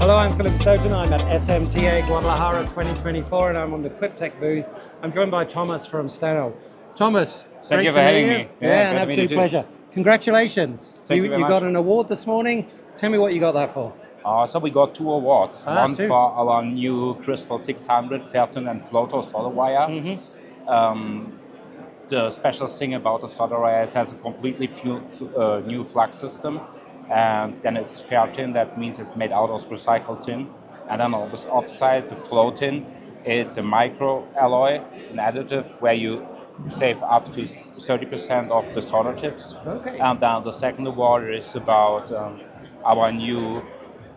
Hello, I'm Philip Stojan. I'm at SMTA Guadalajara 2024 and I'm on the QuipTech booth. I'm joined by Thomas from Stannol. Thomas, Thank you for having me. Yeah, an absolute pleasure. Congratulations. Thank you very much. got an award this morning. Tell me what you got that for. So we got 2 awards. One two. for our new Crystal 600 Fertin and Floater solder wire. The special thing about the solder wire is it has a completely new flux system. And then it's Fertin, that means it's made out of recycled tin. And then on the opposite, the float tin, it's a micro alloy, an additive where you save up to 30% of the solder tips. Okay. And then the second award is about our new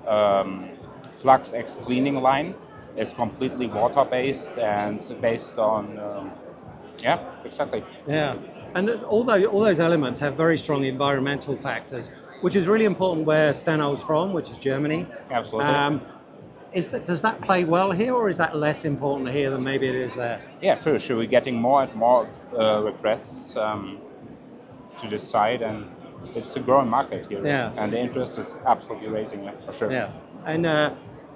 FluxX cleaning line. It's completely water-based and based on, exactly. Yeah, and all those elements have very strong environmental factors, which is really important where Stannol's from, which is Germany. Absolutely. Does that play well here, or is that less important here than maybe it is there? Yeah, for sure. We're getting more and more requests to this side, and it's a growing market here. Yeah. And the interest is absolutely rising, for sure. Yeah. And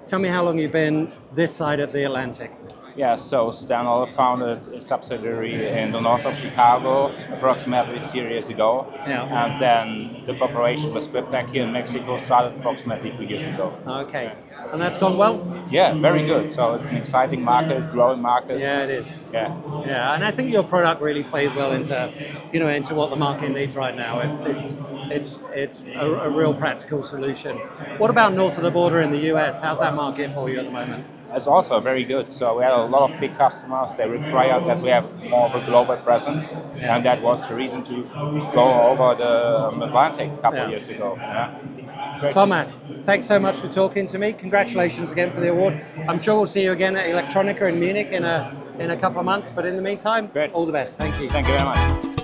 tell me how long you've been this side of the Atlantic. Yeah, so Stannol founded a subsidiary in the north of Chicago approximately 3 years ago. Yeah. And then the cooperation with FluxX here in Mexico started approximately 2 years ago. Okay. And that's gone well? Yeah, very good. So it's an exciting market, growing market. Yeah, it is. Yeah. Yeah, and I think your product really plays well into what the market needs right now. It's a real practical solution. What about north of the border in the US? How's that market for you at the moment? It's also very good. So we had a lot of big customers. They require that we have more of a global presence, and that was the reason to go over the Atlantic a couple of years ago. Yeah. Thomas, thanks so much for talking to me. Congratulations again for the award. I'm sure we'll see you again at Electronica in Munich in a couple of months. But in the meantime, Great. All the best. Thank you. Thank you very much.